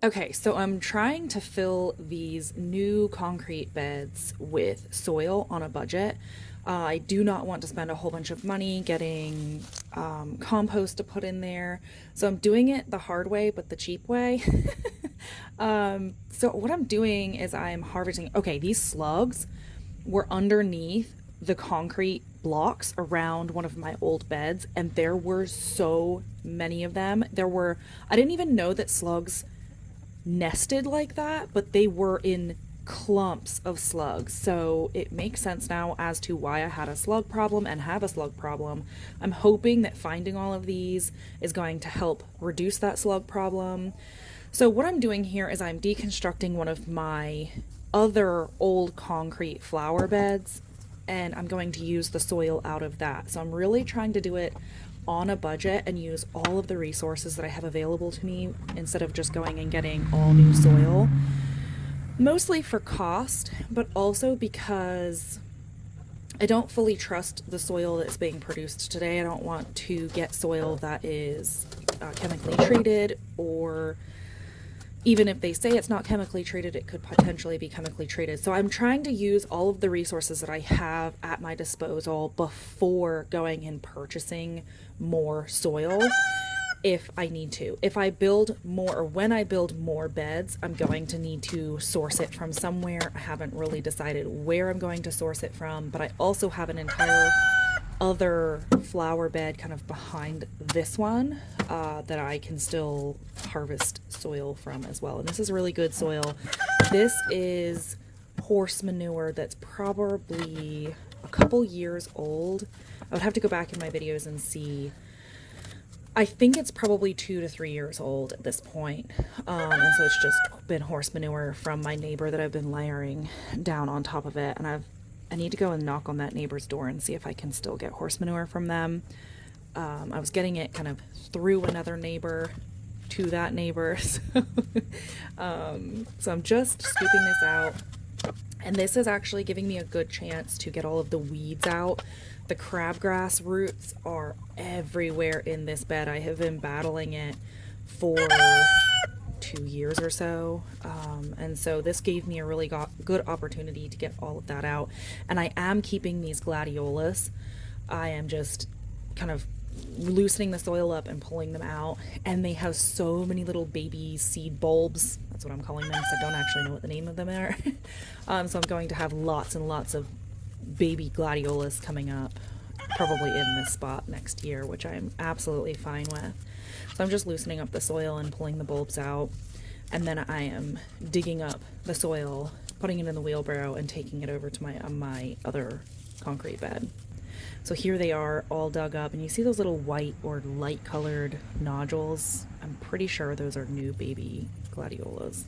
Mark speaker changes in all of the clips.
Speaker 1: Okay, so I'm trying to fill these new concrete beds with soil on a budget. I do not want to spend a whole bunch of money getting compost to put in there. So I'm doing it the hard way, but the cheap way. So what I'm doing is I'm harvesting. Okay, these slugs were underneath the concrete blocks around one of my old beds, and there were so many of them. I didn't even know that slugs nested like that, but they were in clumps of slugs. So it makes sense now as to why I had a slug problem and have a slug problem. I'm hoping that finding all of these is going to help reduce that slug problem. So what I'm doing here is I'm deconstructing one of my other old concrete flower beds, and I'm going to use the soil out of that. So I'm really trying to do it on a budget and use all of the resources that I have available to me instead of just going and getting all new soil. Mostly for cost, but also because I don't fully trust the soil that's being produced today. I don't want to get soil that is chemically treated, or even if they say it's not chemically treated, it could potentially be chemically treated. So I'm trying to use all of the resources that I have at my disposal before going and purchasing more soil if I need to. If I build more, or when I build more beds, I'm going to need to source it from somewhere. I haven't really decided where I'm going to source it from, but I also have an entire other flower bed kind of behind this one that I can still harvest soil from as well. And this is really good soil. This is horse manure that's probably a couple years old. I would have to go back in my videos and see. I think it's probably 2 to 3 years old at this point. And so it's just been horse manure from my neighbor that I've been layering down on top of it. And I need to go and knock on that neighbor's door and see if I can still get horse manure from them. I was getting it kind of through another neighbor to that neighbor. So I'm just scooping this out. And this is actually giving me a good chance to get all of the weeds out. The crabgrass roots are everywhere in this bed. I have been battling it for 2 years or so. And so this gave me a really good opportunity to get all of that out. And I am keeping these gladiolas. I am just kind of loosening the soil up and pulling them out. And they have so many little baby seed bulbs. That's what I'm calling them, because I don't actually know what the name of them are. So I'm going to have lots and lots of baby gladiolas coming up, probably in this spot next year, which I'm absolutely fine with. So I'm just loosening up the soil and pulling the bulbs out, and then I am digging up the soil, putting it in the wheelbarrow, and taking it over to my other concrete bed. So here they are, all dug up, and you see those little white or light colored nodules. I'm pretty sure those are new baby gladiolas.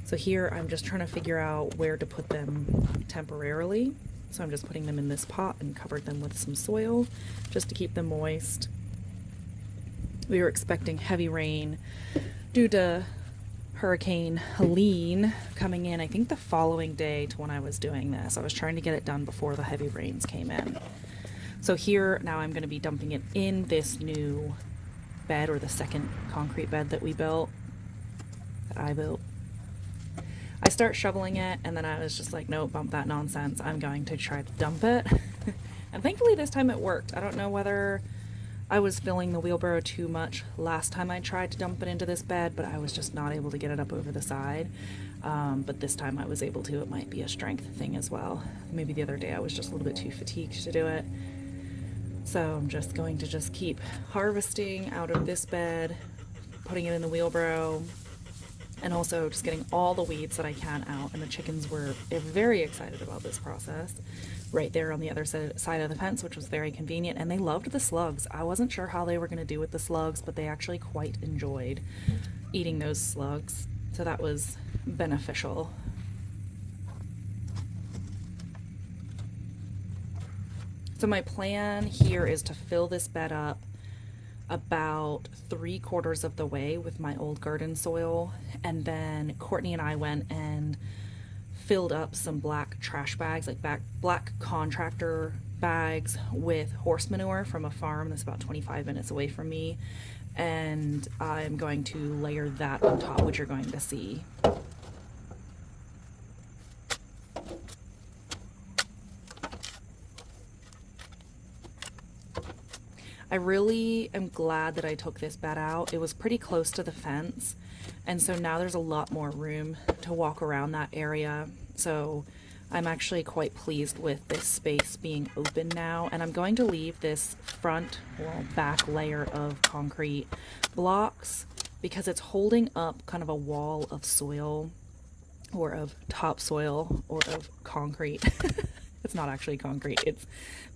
Speaker 1: So here I'm just trying to figure out where to put them temporarily. So I'm just putting them in this pot and covered them with some soil just to keep them moist. We were expecting heavy rain due to Hurricane Helene coming in, I think the following day to when I was doing this. I was trying to get it done before the heavy rains came in. So here now I'm going to be dumping it in this new bed, or the second concrete bed that I built. I start shoveling it, and then I was just like, nope, bump that nonsense. I'm going to try to dump it. And thankfully this time it worked. I don't know whether I was filling the wheelbarrow too much last time I tried to dump it into this bed, but I was just not able to get it up over the side. But this time I was able to. It might be a strength thing as well. Maybe the other day I was just a little bit too fatigued to do it. So I'm just going to just keep harvesting out of this bed, putting it in the wheelbarrow, and also just getting all the weeds that I can out. And the chickens were very excited about this process, right there on the other side of the fence, which was very convenient. And they loved the slugs. I wasn't sure how they were going to do with the slugs, but they actually quite enjoyed eating those slugs. So that was beneficial. So my plan here is to fill this bed up about 3/4 of the way with my old garden soil, and then Courtney and I went and filled up some black trash bags, like black contractor bags, with horse manure from a farm that's about 25 minutes away from me, and I'm going to layer that on top, which you're going to see. I really am glad that I took this bed out. It was pretty close to the fence, and so now there's a lot more room to walk around that area. So I'm actually quite pleased with this space being open now, and I'm going to leave this front, well, back layer of concrete blocks because it's holding up kind of a wall of soil, or of topsoil, or of concrete. It's not actually concrete, it's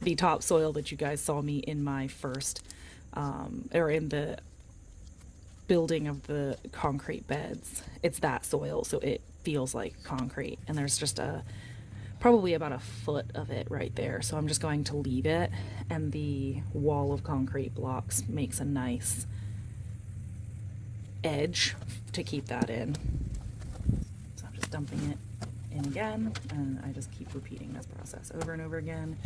Speaker 1: the topsoil that you guys saw me in my first, or in the building of the concrete beds. It's that soil, so it feels like concrete, and there's just probably about a foot of it right there. So I'm just going to leave it, and the wall of concrete blocks makes a nice edge to keep that in. So I'm just dumping it in again, and I just keep repeating this process over and over again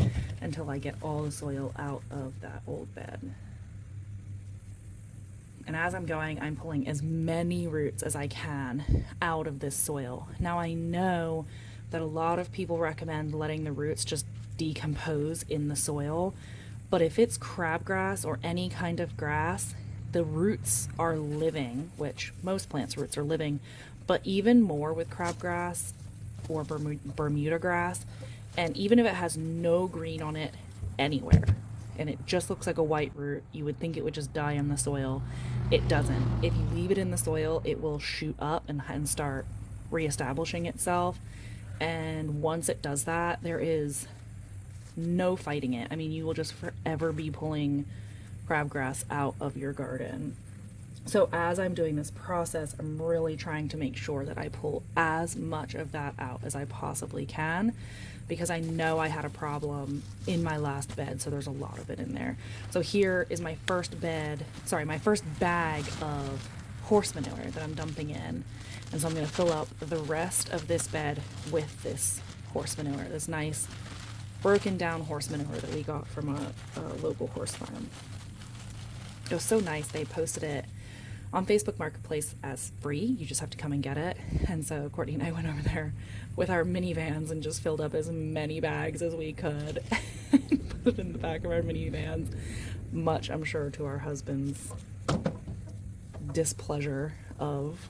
Speaker 1: until I get all the soil out of that old bed. And as I'm going, I'm pulling as many roots as I can out of this soil. Now I know that a lot of people recommend letting the roots just decompose in the soil, but if it's crabgrass or any kind of grass, the roots are living, which most plants' roots are living, but even more with crabgrass or Bermuda grass, and even if it has no green on it anywhere and it just looks like a white root, you would think it would just die in the soil. It doesn't. If you leave it in the soil, it will shoot up and start reestablishing itself, and once it does that, there is no fighting it. I mean, you will just forever be pulling crabgrass out of your garden. So as I'm doing this process, I'm really trying to make sure that I pull as much of that out as I possibly can, because I know I had a problem in my last bed, so there's a lot of it in there. So here is my first bag of horse manure that I'm dumping in. And so I'm going to fill up the rest of this bed with this horse manure, this nice broken down horse manure that we got from a local horse farm. It was so nice. They posted it on Facebook Marketplace as free. You just have to come and get it. And so Courtney and I went over there with our minivans and just filled up as many bags as we could and put it in the back of our minivans, much, I'm sure, to our husband's displeasure of,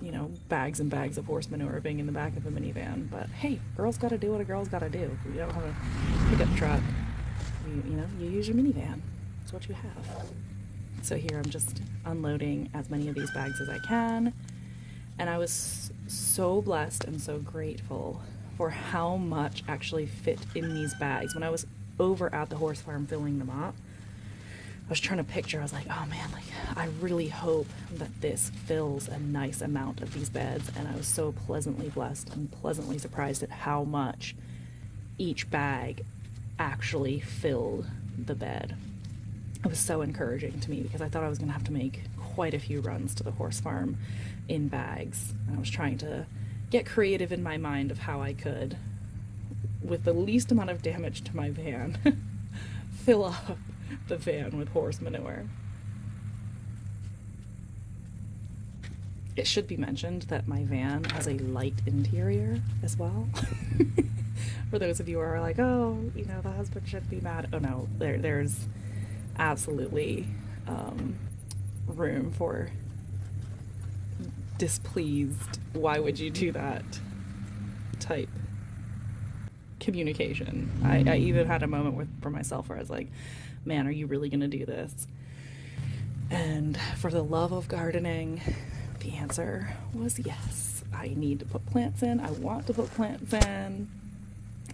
Speaker 1: you know, bags and bags of horse manure being in the back of a minivan. But hey, girls gotta do what a girl's gotta do. If you don't have a pickup truck, you use your minivan. That's what you have. So here I'm just unloading as many of these bags as I can, and I was so blessed and so grateful for how much actually fit in these bags. When I was over at the horse farm filling them up, I was trying to picture, I was like, oh man, like I really hope that this fills a nice amount of these beds, and I was so pleasantly blessed and pleasantly surprised at how much each bag actually filled the bed. It was so encouraging to me, because I thought I was going to have to make quite a few runs to the horse farm in bags. And I was trying to get creative in my mind of how I could, with the least amount of damage to my van, fill up the van with horse manure. It should be mentioned that my van has a light interior as well. For those of you who are like, oh, you know, the husband shouldn't be mad. Oh no, there's absolutely room for displeased, why would you do that type communication. I even had a moment for myself where I was like, man, are you really gonna do this? And for the love of gardening, the answer was yes. I need to put plants in. I want to put plants in.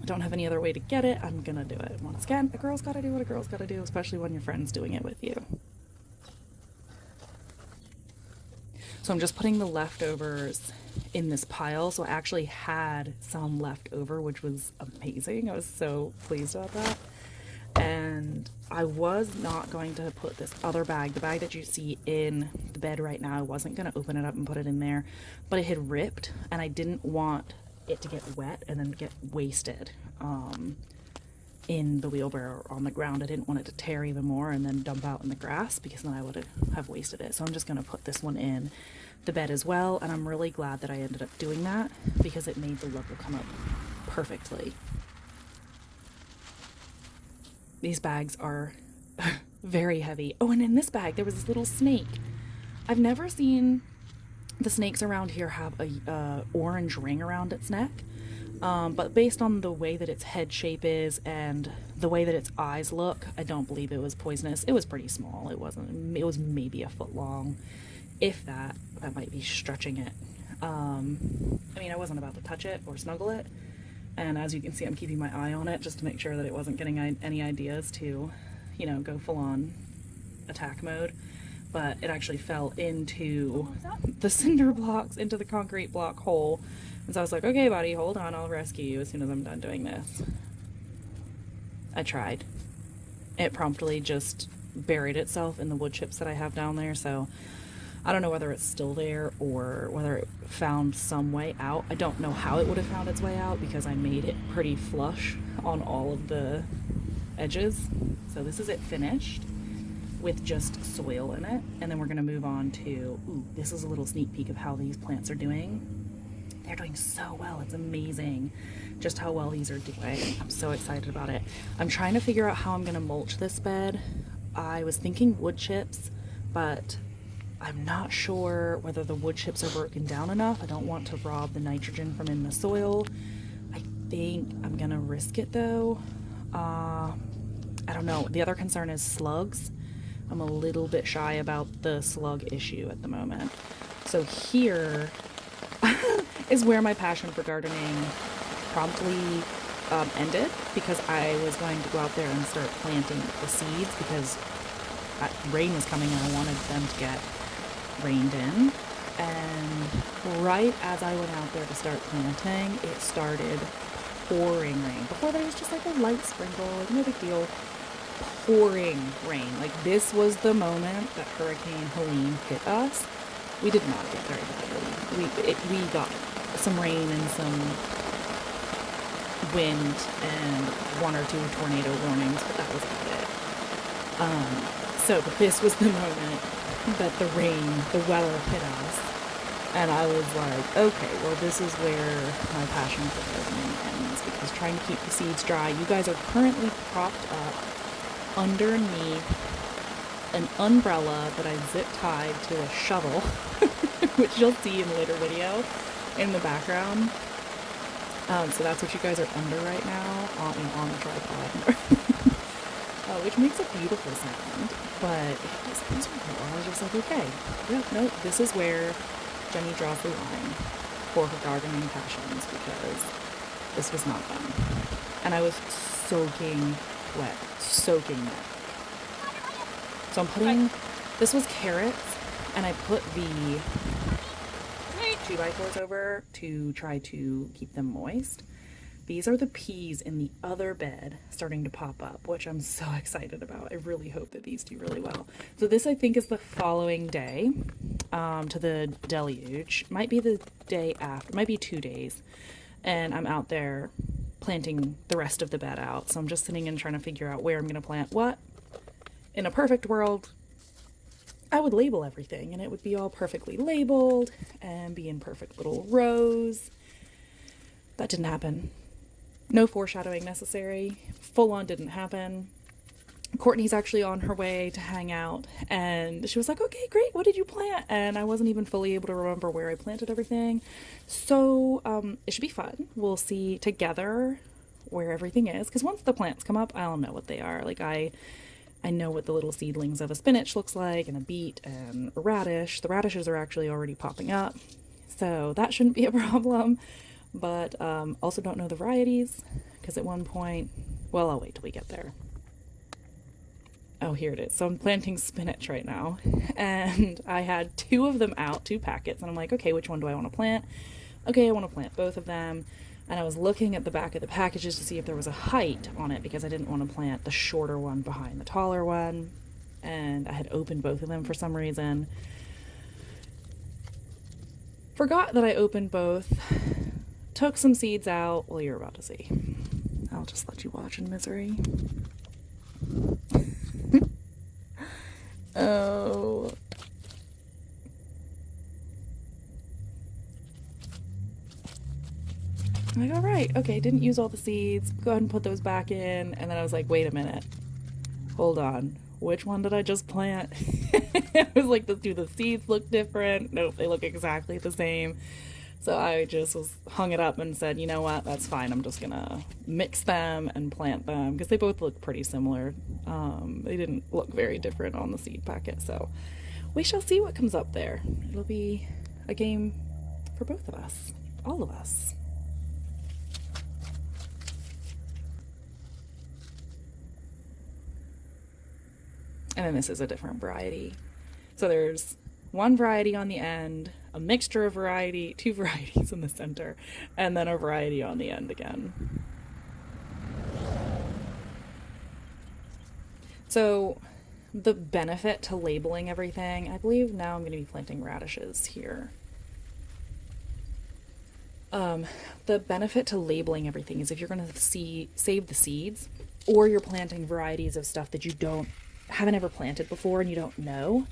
Speaker 1: I don't have any other way to get it. I'm gonna do it. Once again, a girl's gotta do what a girl's gotta do, especially when your friend's doing it with you. So I'm just putting the leftovers in this pile. So I actually had some left over, which was amazing. I was so pleased about that. And I was not going to put this other bag, the bag that you see in the bed right now, I wasn't going to open it up and put it in there, but it had ripped and I didn't want it to get wet and then get wasted. in the wheelbarrow or on the ground. I didn't want it to tear even more and then dump out in the grass, because then I would have wasted it. So I'm just going to put this one in the bed as well, and I'm really glad that I ended up doing that because it made the level come up perfectly. These bags are very heavy. Oh, and in this bag there was this little snake. I've never seen the snakes around here have a orange ring around its neck, but based on the way that its head shape is and the way that its eyes look, I don't believe it was poisonous. It was pretty small. It was maybe a foot long, if that. That might be stretching it. I mean, I wasn't about to touch it or snuggle it, and as you can see, I'm keeping my eye on it just to make sure that it wasn't getting any ideas to, you know, go full on attack mode. But it actually fell into the cinder blocks, into the concrete block hole. And so I was like, okay, buddy, hold on, I'll rescue you as soon as I'm done doing this. I tried. It promptly just buried itself in the wood chips that I have down there, so I don't know whether it's still there or whether it found some way out. I don't know how it would have found its way out because I made it pretty flush on all of the edges. So this is it finished with just soil in it, and then we're going to move on to, ooh, this is a little sneak peek of how these plants are doing. They're doing so well. It's amazing just how well these are doing. I'm so excited about it. I'm trying to figure out how I'm going to mulch this bed. I was thinking wood chips, but I'm not sure whether the wood chips are broken down enough. I don't want to rob the nitrogen from in the soil. I think I'm going to risk it though. I don't know. The other concern is slugs. I'm a little bit shy about the slug issue at the moment. So here is where my passion for gardening promptly ended, because I was going to go out there and start planting the seeds because rain was coming and I wanted them to get rained in. And right as I went out there to start planting, it started pouring rain. Before that, it was just like a light sprinkle, like no big deal. Pouring rain. Like, this was the moment that Hurricane Helene hit us. We did not get very badly. We got some rain and some wind and one or two tornado warnings, but that was about it. So this was the moment that the weather hit us, and I was like, okay, well, this is where my passion for gardening ends, because trying to keep the seeds dry. You guys are currently propped up underneath an umbrella that I zip tied to a shovel, which you'll see in a later video in the background. So that's what you guys are under right now on the tripod, which makes a beautiful sound. But it was real. I was just like, okay, yeah, no, this is where Jenny draws the line for her gardening passions, because this was not fun, and I was soaking wet. So I'm putting, this was carrots, and I put the 2x4s over to try to keep them moist. These are the peas in the other bed starting to pop up, which I'm so excited about. I really hope that these do really well. So this, I think, is the following day to the deluge. Might be the day after, might be 2 days, and I'm out there planting the rest of the bed out. So I'm just sitting and trying to figure out where I'm going to plant what. In a perfect world, I would label everything and it would be all perfectly labeled and be in perfect little rows. That didn't happen. No foreshadowing necessary. Full on didn't happen. Courtney's actually on her way to hang out, and she was like, okay, great, what did you plant? And I wasn't even fully able to remember where I planted everything. So it should be fun. We'll see together where everything is, because once the plants come up, I'll know what they are. Like, I know what the little seedlings of a spinach looks like, and a beet, and a radish. The radishes are actually already popping up, so that shouldn't be a problem. But also don't know the varieties, because at one point, well, I'll wait till we get there. Oh, here it is. So I'm planting spinach right now, and I had 2 of them out, 2 packets, and I'm like, okay, which one do I want to plant? Okay, I want to plant both of them. And I was looking at the back of the packages to see if there was a height on it, because I didn't want to plant the shorter one behind the taller one, and I had opened both of them for some reason. Forgot that I opened both, took some seeds out. Well, you're about to see. I'll just let you watch in misery. Oh. I'm like, all right, okay, didn't use all the seeds. Go ahead and put those back in. And then I was like, wait a minute. Hold on. Which one did I just plant? I was like, do the seeds look different? Nope, they look exactly the same. So I just hung it up and said, you know what, that's fine. I'm just gonna mix them and plant them because they both look pretty similar. They didn't look very different on the seed packet. So we shall see what comes up there. It'll be a game for both of us, all of us. And then this is a different variety. So there's one variety on the end, a mixture of variety, two varieties in the center, and then a variety on the end again. So the benefit to labeling everything, I believe now I'm going to be planting radishes here. The benefit to labeling everything is if you're going to save the seeds, or you're planting varieties of stuff that you haven't ever planted before and you don't know,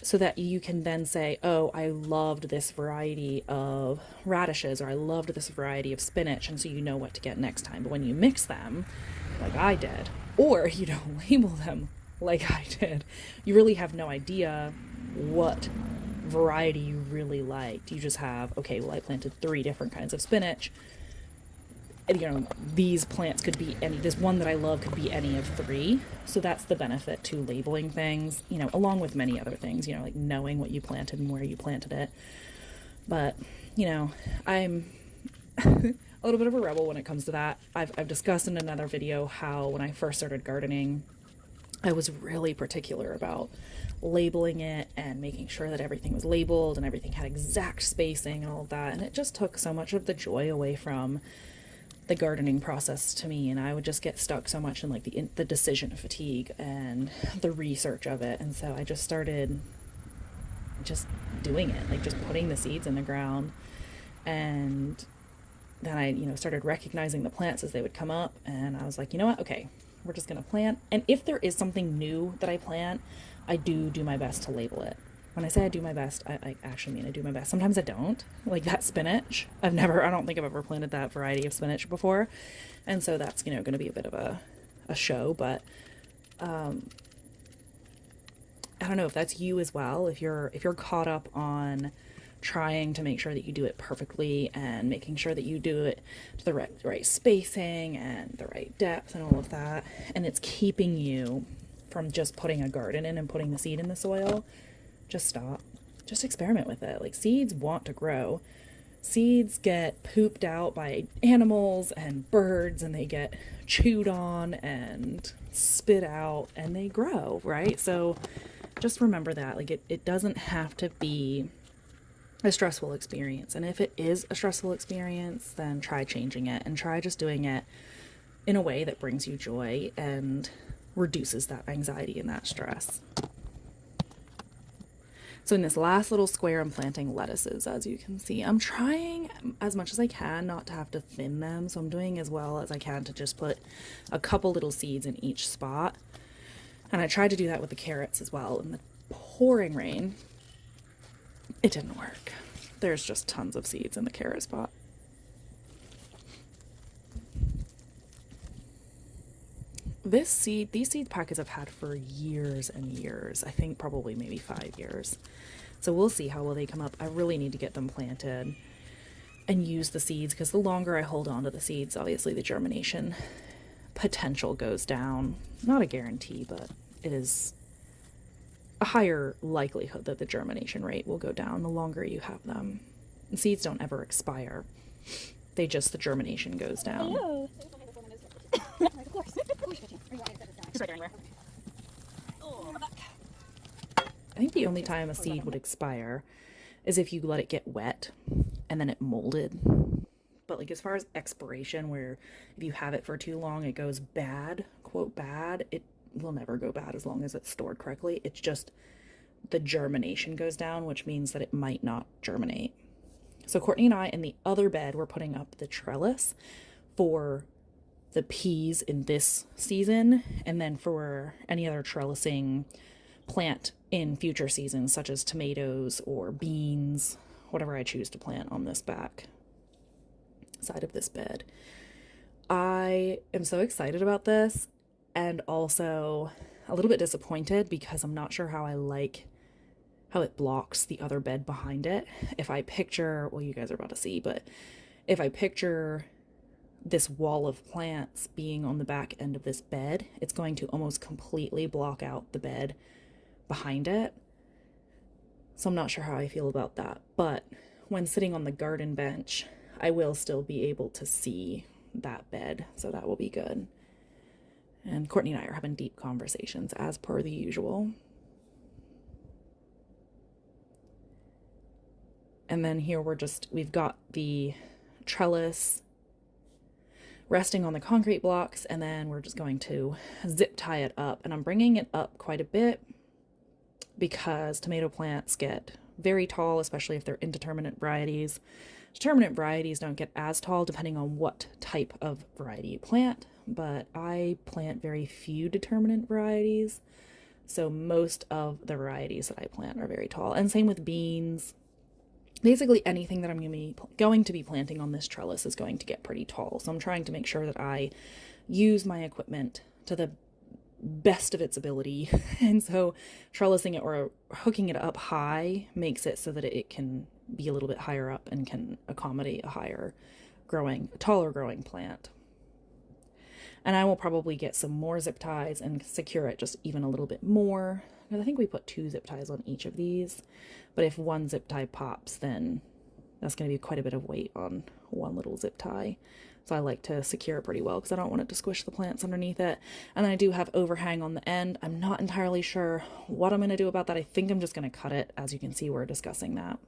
Speaker 1: so that you can then say, oh, I loved this variety of radishes, or I loved this variety of spinach, and so you know what to get next time. But when you mix them, like I did, or you don't label them like I did, you really have no idea what variety you really liked. You just have, okay, well, I planted 3 different kinds of spinach. You know, these plants could be any, this one that I love could be any of 3. So that's the benefit to labeling things, you know, along with many other things, you know, like knowing what you planted and where you planted it. But, you know, I'm a little bit of a rebel when it comes to that. I've discussed in another video how when I first started gardening, I was really particular about labeling it and making sure that everything was labeled and everything had exact spacing and all of that. And it just took so much of the joy away from the gardening process to me, and I would just get stuck so much in like the decision fatigue and the research of it. And so I just started just doing it, like just putting the seeds in the ground. And then I, you know, started recognizing the plants as they would come up, and I was like, you know what, okay, we're just gonna plant. And if there is something new that I plant, I do my best to label it. When I say I do my best, I actually mean I do my best. Sometimes I don't. Like that spinach, I don't think I've ever planted that variety of spinach before. And so that's, you know, going to be a bit of a show, but I don't know if that's you as well. If you're caught up on trying to make sure that you do it perfectly and making sure that you do it to the right spacing and the right depth and all of that, and it's keeping you from just putting a garden in and putting the seed in the soil, just stop. Just experiment with it. Like, seeds want to grow. Seeds get pooped out by animals and birds, and they get chewed on and spit out, and they grow, right? So just remember that. Like, it doesn't have to be a stressful experience. And if it is a stressful experience, then try changing it and try just doing it in a way that brings you joy and reduces that anxiety and that stress. So in this last little square, I'm planting lettuces, as you can see. I'm trying as much as I can not to have to thin them, so I'm doing as well as I can to just put a couple little seeds in each spot. And I tried to do that with the carrots as well. In the pouring rain, it didn't work. There's just tons of seeds in the carrot spot. These seed packets I've had for years and years. I think probably maybe 5 years. So we'll see how well they come up. I really need to get them planted and use the seeds, because the longer I hold on to the seeds, obviously the germination potential goes down. Not a guarantee, but it is a higher likelihood that the germination rate will go down the longer you have them. And seeds don't ever expire. The germination goes down.
Speaker 2: Hello.
Speaker 1: I think the only time a seed would expire is if you let it get wet and then it molded. But like, as far as expiration, where if you have it for too long, it goes bad, quote bad, it will never go bad as long as it's stored correctly. It's just the germination goes down, which means that it might not germinate. So Courtney and I, in the other bed, we're putting up the trellis for the peas in this season, and then for any other trellising plant in future seasons, such as tomatoes or beans, whatever I choose to plant on this back side of this bed. I am so excited about this, and also a little bit disappointed because I'm not sure how I like how it blocks the other bed behind it. If I picture, well, you guys are about to see, but if I picture this wall of plants being on the back end of this bed, it's going to almost completely block out the bed behind it. So I'm not sure how I feel about that. But when sitting on the garden bench, I will still be able to see that bed, so that will be good. And Courtney and I are having deep conversations as per the usual. And then here we've got the trellis resting on the concrete blocks, and then we're just going to zip tie it up. And I'm bringing it up quite a bit because tomato plants get very tall, especially if they're indeterminate varieties. Determinate varieties don't get as tall depending on what type of variety you plant, but I plant very few determinate varieties, so most of the varieties that I plant are very tall. And same with beans. Basically anything that I'm going to be planting on this trellis is going to get pretty tall. So I'm trying to make sure that I use my equipment to the best of its ability. And so trellising it or hooking it up high makes it so that it can be a little bit higher up and can accommodate a taller growing plant. And I will probably get some more zip ties and secure it just even a little bit more. I think we put 2 zip ties on each of these, but if one zip tie pops, then that's going to be quite a bit of weight on one little zip tie. So I like to secure it pretty well because I don't want it to squish the plants underneath it. And then I do have overhang on the end. I'm not entirely sure what I'm going to do about that. I think I'm just going to cut it. As you can see, we're discussing that.